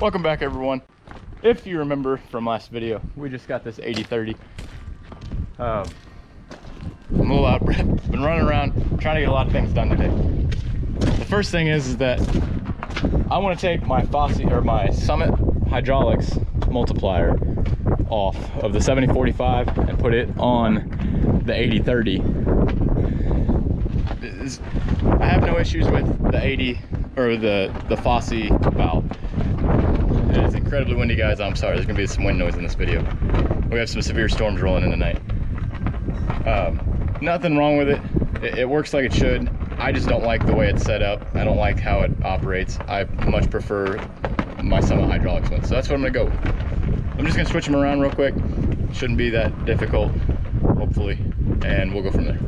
Welcome back, everyone. If you remember from last video, we just got this 8030. I'm a little out of breath. Been running around trying to get a lot of things done today. The first thing is that I want to take my my Summit hydraulics multiplier off of the 7045 and put it on the 8030. I have no issues with the 80 or the Fosse valve. It is incredibly windy, guys. I'm sorry, there's gonna be some wind noise in this video. We have some severe storms rolling in tonight. Nothing wrong with it. It works like it should. I just don't like the way it's set up. I don't like how it operates. I much prefer my Summit hydraulics one. So that's what I'm gonna go with. I'm just gonna switch them around real quick. Shouldn't be that difficult, hopefully, and we'll go from there.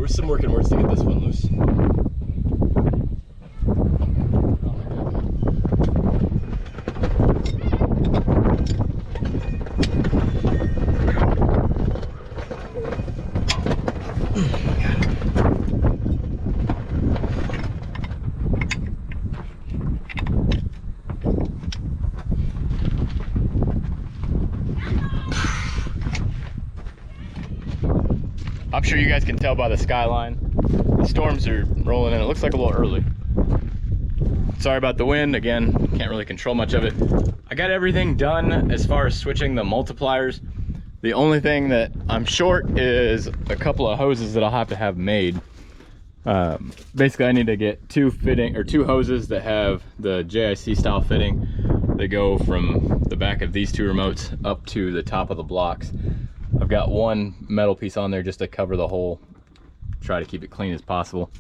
Some working words to get this one loose. I'm sure you guys can tell by the skyline. The storms are rolling in. It looks like a little early. Sorry about the wind. Again, can't really control much of it. I got everything done as far as switching the multipliers. The only thing that I'm short is a couple of hoses that I'll have to have made. Basically, I need to get two hoses that have the JIC style fitting. They go from the back of these two remotes up to the top of the blocks. I've got one metal piece on there just to cover the hole, try to keep it clean as possible.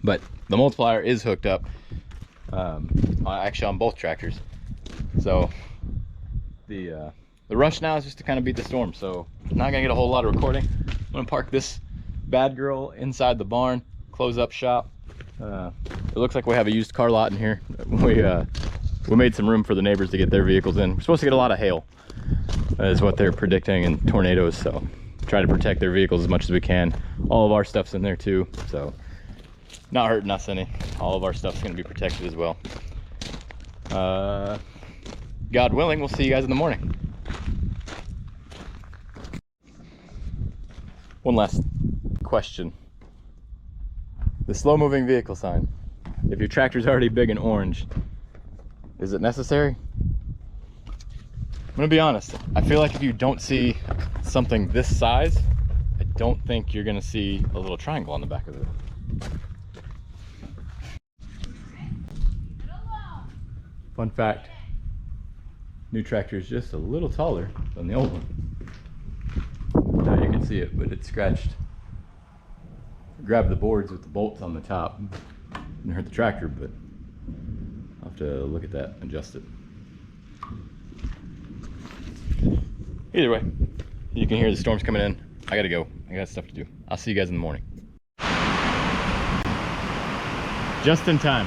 But the multiplier is hooked up, actually on both tractors. So the rush now is just to kind of beat the storm. So not gonna get a whole lot of recording. I'm gonna park this bad girl inside the barn, close up shop. It looks like we have a used car lot in here. We made some room for the neighbors to get their vehicles in. We're supposed to get a lot of hail, is what they're predicting, and tornadoes, so try to protect their vehicles as much as we can. All of our stuff's in there too, so not hurting us any. All of our stuff's going to be protected as well. God willing, we'll see you guys in the morning. One last question. The slow moving vehicle sign, if your tractor's already big and orange, is it necessary? I'm gonna be honest, I feel like if you don't see something this size, I don't think you're gonna see a little triangle on the back of it. Fun fact, new tractor is just a little taller than the old one. Now you can see it, but it's scratched. Grab the boards with the bolts on the top. Didn't hurt the tractor, but I'll have to look at that and adjust it. Either way, you can hear the storms coming in. I gotta go. I got stuff to do. I'll see you guys in the morning. Just in time.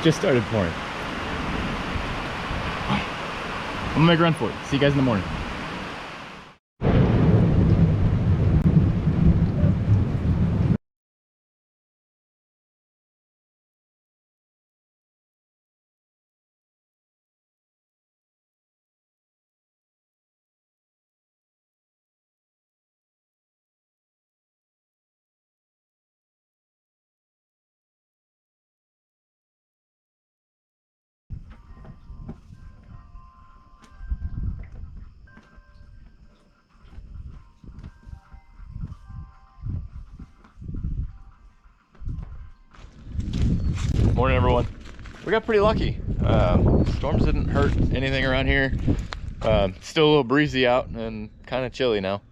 Just started pouring. I'm gonna make a run for it. See you guys in the morning. Morning, everyone. We got pretty lucky. Storms didn't hurt anything around here. Still a little breezy out and kind of chilly now,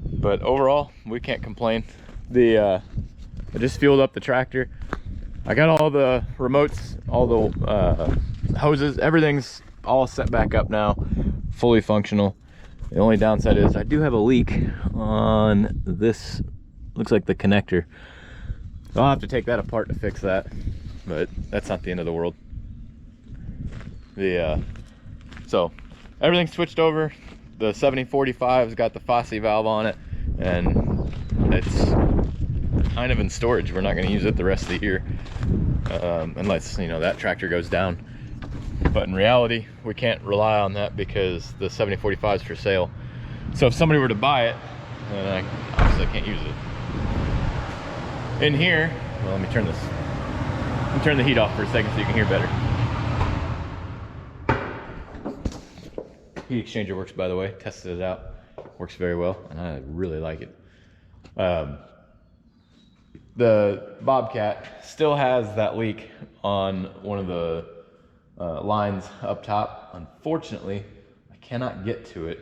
but overall we can't complain. I just fueled up the tractor. I got all the remotes, all the hoses, everything's all set back up now, fully functional. The only downside is I do have a leak on this, looks like the connector. I'll have to take that apart to fix that, but that's not the end of the world. So everything's switched over. The 7045's got the Fosse valve on it, and it's kind of in storage. We're not going to use it the rest of the year, unless, you know, that tractor goes down. But in reality, we can't rely on that because the 7045 is for sale. So if somebody were to buy it, then I obviously can't use it. In here, well, let me turn the heat off for a second so you can hear better. Heat exchanger works, by the way. Tested it out. Works very well, and I really like it. The Bobcat still has that leak on one of the lines up top. Unfortunately, I cannot get to it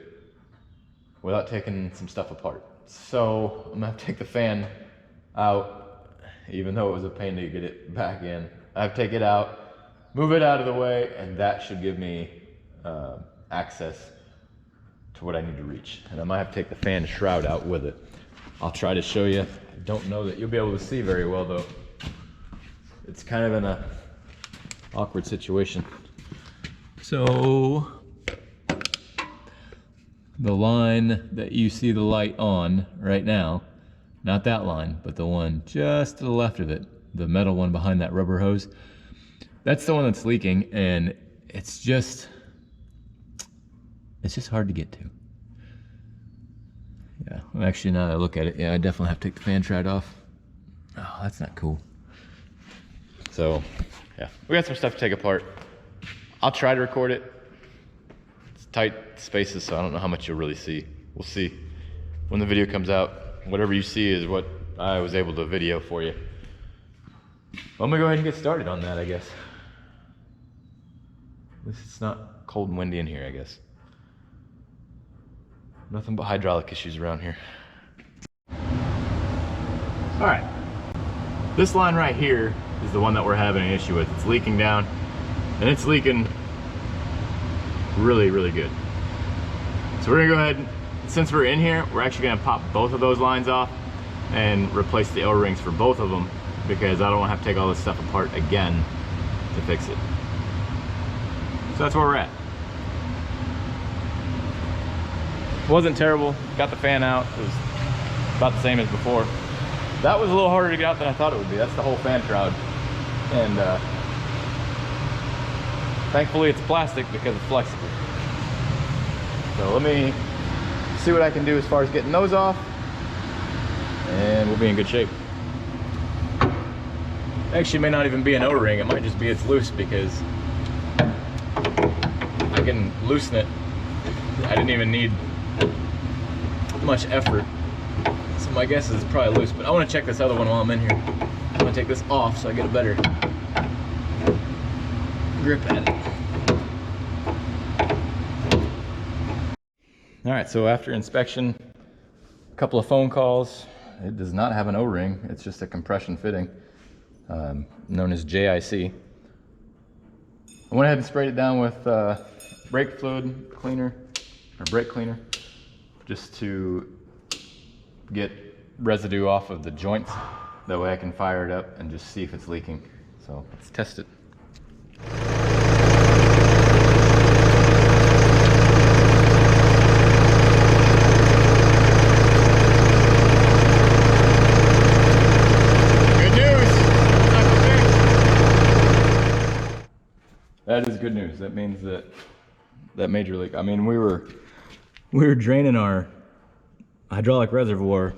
without taking some stuff apart. So I'm gonna have to take the fan out, even though it was a pain to get it back in. I have to take it out, move it out of the way, and that should give me access to what I need to reach. And I might have to take the fan shroud out with it. I'll try to show you. I don't know that you'll be able to see very well though. It's kind of in a awkward situation. So the line that you see the light on right now, not that line, but the one just to the left of it, the metal one behind that rubber hose, that's the one that's leaking, and it's just hard to get to. Yeah, well, actually, now that I look at it, yeah, I definitely have to take the fan shroud off. Oh, that's not cool. So, yeah, we got some stuff to take apart. I'll try to record it. It's tight spaces, so I don't know how much you'll really see. We'll see when the video comes out. Whatever you see is what I was able to video for you. Well, I'm gonna go ahead and get started on that, I guess. At least it's not cold and windy in here, I guess. Nothing but hydraulic issues around here. All right, this line right here is the one that we're having an issue with. It's leaking down, and it's leaking really, really good. So we're gonna go ahead, since we're in here, we're actually gonna pop both of those lines off and replace the O-rings for both of them, because I don't wanna have to take all this stuff apart again to fix it. So that's where we're at. Wasn't terrible. Got the fan out. It was about the same as before. That was a little harder to get out than I thought it would be. That's the whole fan shroud. And thankfully it's plastic because it's flexible. So let me see what I can do as far as getting those off, and we'll be in good shape. Actually, it may not even be an O-ring. It might just be it's loose, because I can loosen it. I didn't even need much effort, so my guess is it's probably loose, but I want to check this other one while I'm in here. I'm going to take this off so I get a better grip at it. Alright, so after inspection, a couple of phone calls, it does not have an O-ring, it's just a compression fitting, known as JIC. I went ahead and sprayed it down with brake fluid cleaner, or brake cleaner, just to get residue off of the joints. That way I can fire it up and just see if it's leaking. So let's test it. Good news! That is good news. That means that major leak, I mean, we were draining our hydraulic reservoir,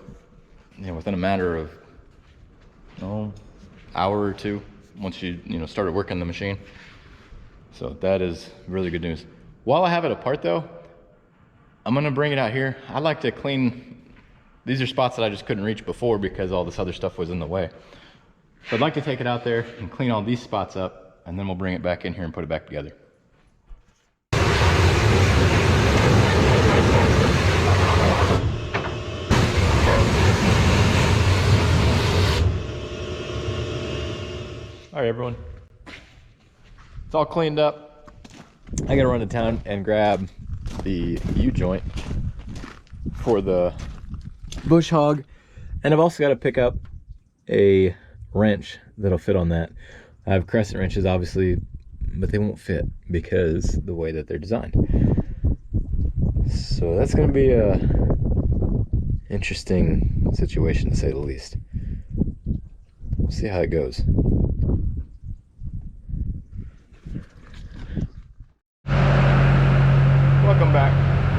you know, within a matter of hour or two once you started working the machine. So that is really good news. While I have it apart though, I'm gonna bring it out here. I like to clean, these are spots that I just couldn't reach before because all this other stuff was in the way. So I'd like to take it out there and clean all these spots up, and then we'll bring it back in here and put it back together. All right, everyone, it's all cleaned up. I gotta run to town and grab the U-joint for the Bush Hog, and I've also got to pick up a wrench that'll fit on that. I have crescent wrenches, obviously but they won't fit because the way that they're designed. So that's going to be a interesting situation, to say the least. We'll see how it goes. Welcome back.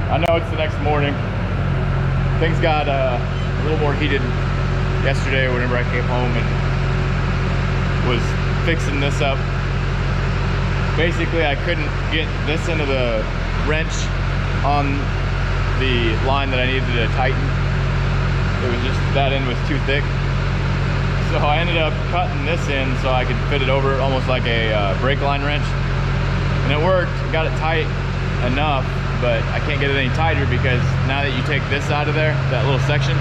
I know it's the next morning. Things got a little more heated yesterday whenever I came home and was fixing this up. Basically, I couldn't get this end of the wrench on the line that I needed to tighten. It was just, that end was too thick. So I ended up cutting this end so I could fit it over almost like a brake line wrench. And it worked, got it tight enough, but I can't get it any tighter because now that you take this out of there, that little section,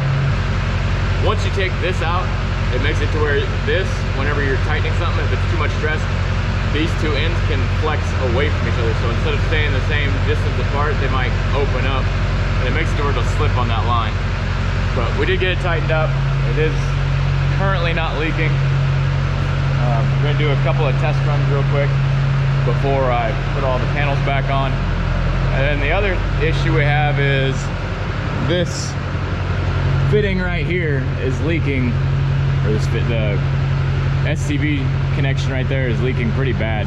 once you take this out, it makes it to where this, whenever you're tightening something, if it's too much stress, these two ends can flex away from each other. So instead of staying the same distance apart, they might open up, and it makes it to where it'll slip on that line. But we did get it tightened up. It is currently not leaking. We're gonna do a couple of test runs real quick before I put all the panels back on. And then the other issue we have is this fitting right here is leaking, or this fit, the SCV connection right there is leaking pretty bad.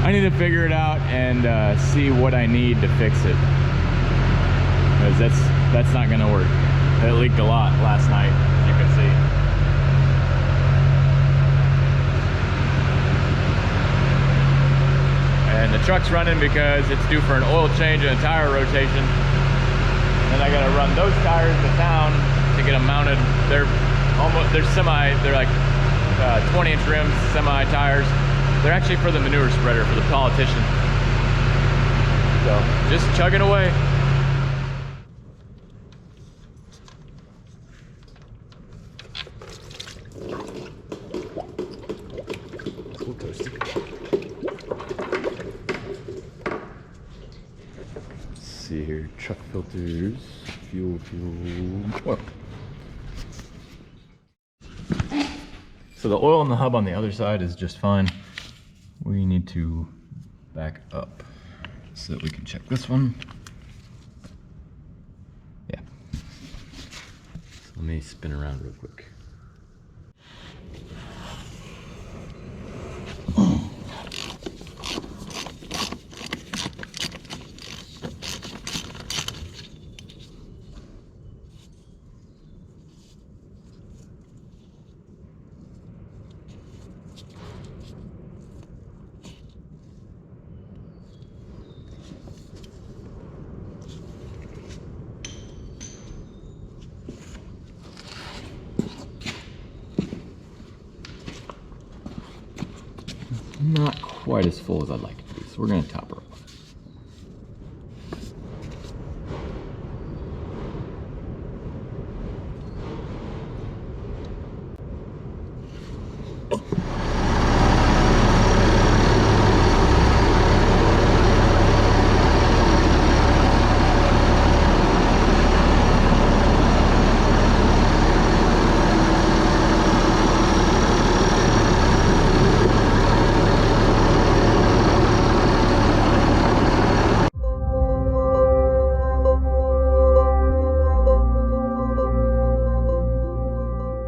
I need to figure it out and see what I need to fix it, because that's not gonna work. It leaked a lot last night, as you can see. And the truck's running because it's due for an oil change and a tire rotation. And I gotta run those tires to town to get them mounted. They're like 20-inch rims, semi tires. They're actually for the manure spreader, for the politician. So just chugging away. Let's see here, truck filters, fuel, oil. So the oil in the hub on the other side is just fine. We need to back up so that we can check this one. Yeah. So let me spin around real quick. Not quite as full as I'd like it to be, so we're going to top her up.